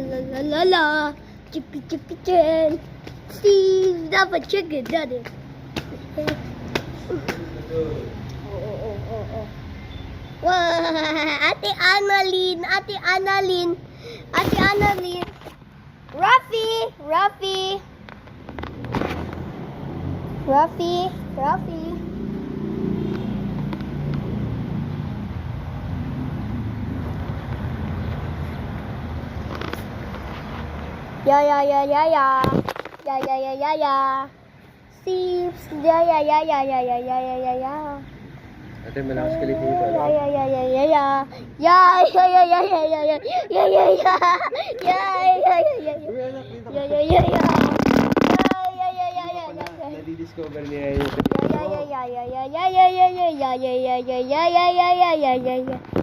la la la. Chippy chippy chin. Steve, dapat chicken, daddy. Oh. Wah, Ate Annalyn. Ruffy. Yeah. Sips. Yeah. Ate, malakas ka dito. Nadidiscover niya yun. Yeah.